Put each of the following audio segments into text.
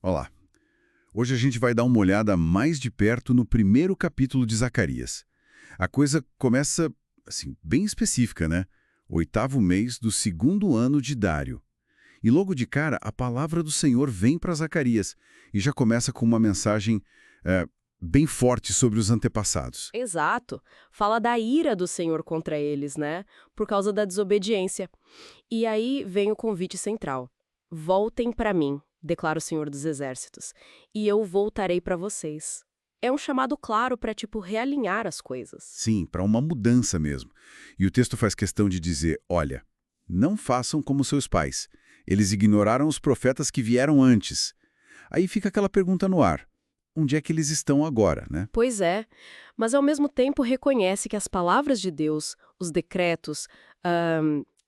Olá. Hoje a gente vai dar uma olhada mais de perto no primeiro capítulo de Zacarias. A coisa começa, assim, bem específica, né? Oitavo mês do segundo ano de Dário. E logo de cara, a palavra do Senhor vem para Zacarias e já começa com uma mensagem bem forte sobre os antepassados. Exato. Fala da ira do Senhor contra eles, né? Por causa da desobediência. E aí vem o convite central. Voltem para mim, declara o Senhor dos Exércitos, e eu voltarei para vocês. É um chamado claro para, tipo, realinhar as coisas. Sim, para uma mudança mesmo. E o texto faz questão de dizer, olha, não façam como seus pais. Eles ignoraram os profetas que vieram antes. Aí fica aquela pergunta no ar. Onde é que eles estão agora, né? Pois é, mas ao mesmo tempo reconhece que as palavras de Deus, os decretos,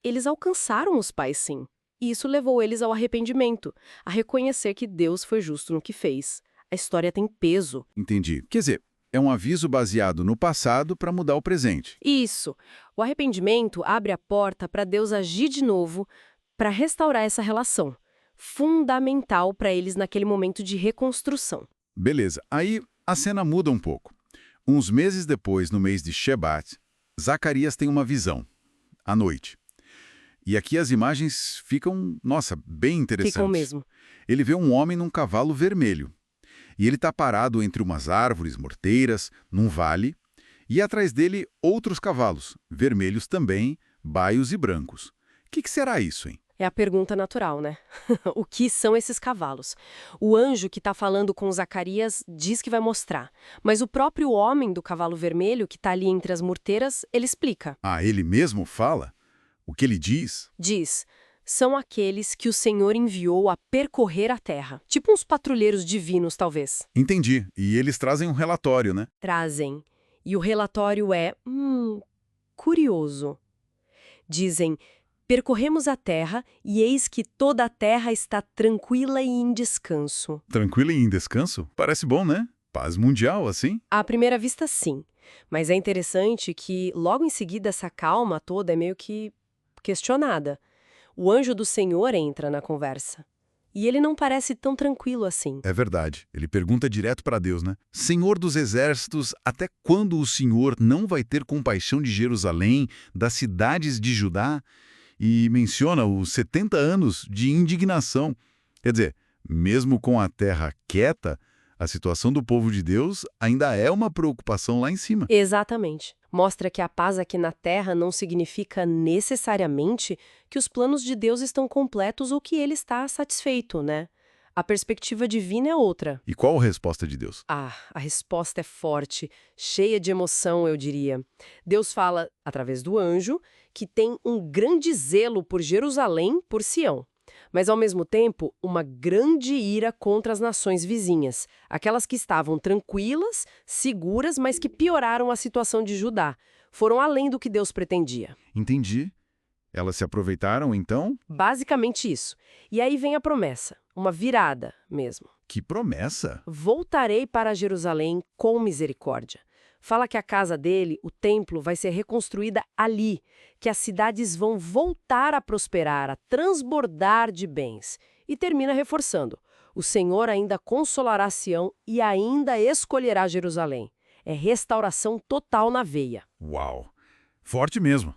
eles alcançaram os pais sim. E isso levou eles ao arrependimento, a reconhecer que Deus foi justo no que fez. A história tem peso. Entendi. Quer dizer, é um aviso baseado no passado para mudar o presente. Isso. O arrependimento abre a porta para Deus agir de novo, para restaurar essa relação. Fundamental para eles naquele momento de reconstrução. Beleza. Aí a cena muda um pouco. Uns meses depois, no mês de Shebat, Zacarias tem uma visão, à noite. E aqui as imagens ficam, nossa, bem Ficam interessantes. mesmo. Ele vê um homem num cavalo vermelho. E ele está parado entre umas árvores morteiras, num vale, e atrás dele outros cavalos, vermelhos também, baios e brancos. O que será isso, hein? É a pergunta natural, né? O que são esses cavalos? O anjo que está falando com Zacarias diz que vai mostrar, mas o próprio homem do cavalo vermelho, que está ali entre as morteiras, ele explica. Ah, ele mesmo fala? O que ele diz? Diz, são aqueles que o Senhor enviou a percorrer a terra. Tipo uns patrulheiros divinos, talvez. Entendi. E eles trazem um relatório, né? Trazem. E o relatório é, curioso. Dizem, percorremos a terra e eis que toda a terra está tranquila e em descanso. Tranquilo e em descanso? Parece bom, né? Paz mundial, assim? À primeira vista, sim. Mas é interessante que, logo em seguida, essa calma toda é meio que questionada. O anjo do Senhor entra na conversa. E ele não parece tão tranquilo assim. É verdade. Ele pergunta direto para Deus, né? Senhor dos exércitos, até quando o Senhor não vai ter compaixão de Jerusalém, das cidades de Judá? E menciona os 70 anos de indignação. Quer dizer, mesmo com a terra quieta, a situação do povo de Deus ainda é uma preocupação lá em cima. Exatamente. Mostra que a paz aqui na Terra não significa necessariamente que os planos de Deus estão completos ou que ele está satisfeito, né? A perspectiva divina é outra. E qual a resposta de Deus? A resposta é forte, cheia de emoção, eu diria. Deus fala, através do anjo, que tem um grande zelo por Jerusalém, por Sião. Mas, ao mesmo tempo, uma grande ira contra as nações vizinhas, aquelas que estavam tranquilas, seguras, mas que pioraram a situação de Judá. Foram além do que Deus pretendia. Entendi. Elas se aproveitaram, então? Basicamente isso. E aí vem a promessa, uma virada mesmo. Que promessa! Voltarei para Jerusalém com misericórdia. Fala que a casa dele, o templo, vai ser reconstruída ali, que as cidades vão voltar a prosperar, a transbordar de bens. E termina reforçando: o Senhor ainda consolará Sião e ainda escolherá Jerusalém. É restauração total na veia. Uau! Forte mesmo.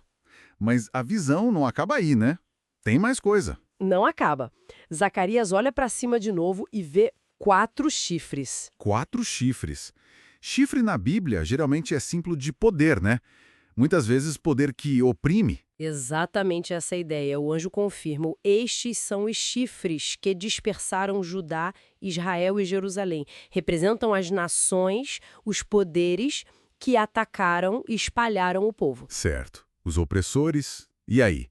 Mas a visão não acaba aí, né? Tem mais coisa. Não acaba. Zacarias olha para cima de novo e vê 4 chifres. 4 chifres. Chifre na Bíblia geralmente é símbolo de poder, né? Muitas vezes poder que oprime. Exatamente essa é a ideia. O anjo confirma: estes são os chifres que dispersaram Judá, Israel e Jerusalém. Representam as nações, os poderes que atacaram e espalharam o povo. Certo. Os opressores. E aí?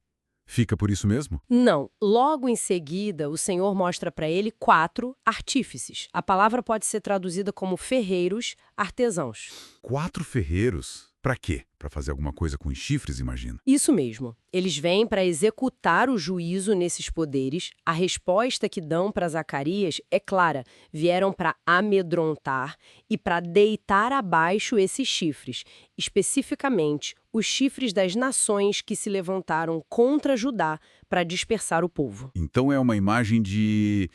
Fica por isso mesmo? Não. Logo em seguida, o Senhor mostra para ele 4 artífices. A palavra pode ser traduzida como ferreiros, artesãos. 4 ferreiros. Pra quê? Pra fazer alguma coisa com os chifres, imagina. Isso mesmo. Eles vêm para executar o juízo nesses poderes. A resposta que dão para Zacarias é clara. Vieram para amedrontar e para deitar abaixo esses chifres. Especificamente, os chifres das nações que se levantaram contra Judá para dispersar o povo. Então é uma imagem de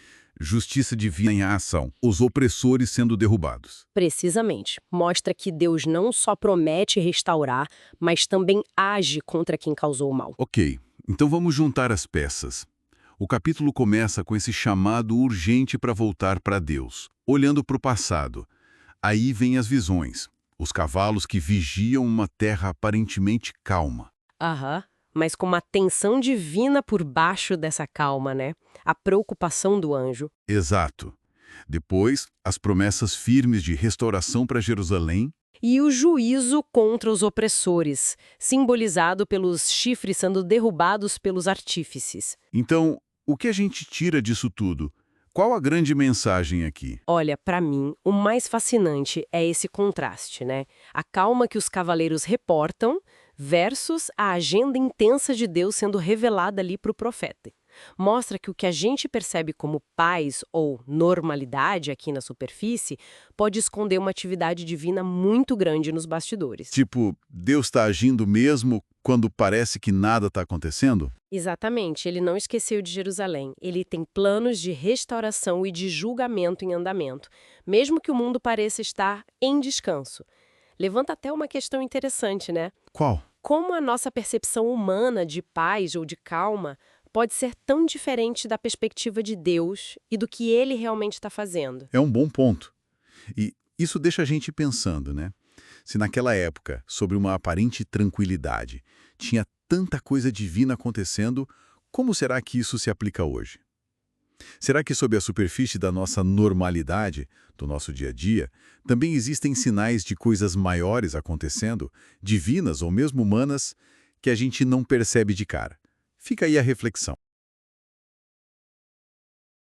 Justiça divina em ação, os opressores sendo derrubados. Precisamente. Mostra que Deus não só promete restaurar, mas também age contra quem causou o mal. Ok, então vamos juntar as peças. O capítulo começa com esse chamado urgente para voltar para Deus, olhando para o passado. Aí vem as visões, os cavalos que vigiam uma terra aparentemente calma. Aham. Mas com uma tensão divina por baixo dessa calma, né? A preocupação do anjo. Exato. Depois, as promessas firmes de restauração para Jerusalém. E o juízo contra os opressores, simbolizado pelos chifres sendo derrubados pelos artífices. Então, o que a gente tira disso tudo? Qual a grande mensagem aqui? Olha, para mim, o mais fascinante é esse contraste, né? A calma que os cavaleiros reportam versus a agenda intensa de Deus sendo revelada ali para o profeta. Mostra que o que a gente percebe como paz ou normalidade aqui na superfície pode esconder uma atividade divina muito grande nos bastidores. Tipo, Deus está agindo mesmo quando parece que nada está acontecendo? Exatamente, ele não esqueceu de Jerusalém. Ele tem planos de restauração e de julgamento em andamento, mesmo que o mundo pareça estar em descanso. Levanta até uma questão interessante, né? Qual? Como a nossa percepção humana de paz ou de calma pode ser tão diferente da perspectiva de Deus e do que ele realmente está fazendo. É um bom ponto. E isso deixa a gente pensando, né? Se naquela época, sobre uma aparente tranquilidade, tinha tanta coisa divina acontecendo, como será que isso se aplica hoje? Será que sob a superfície da nossa normalidade, do nosso dia a dia, também existem sinais de coisas maiores acontecendo, divinas ou mesmo humanas, que a gente não percebe de cara? Fica aí a reflexão.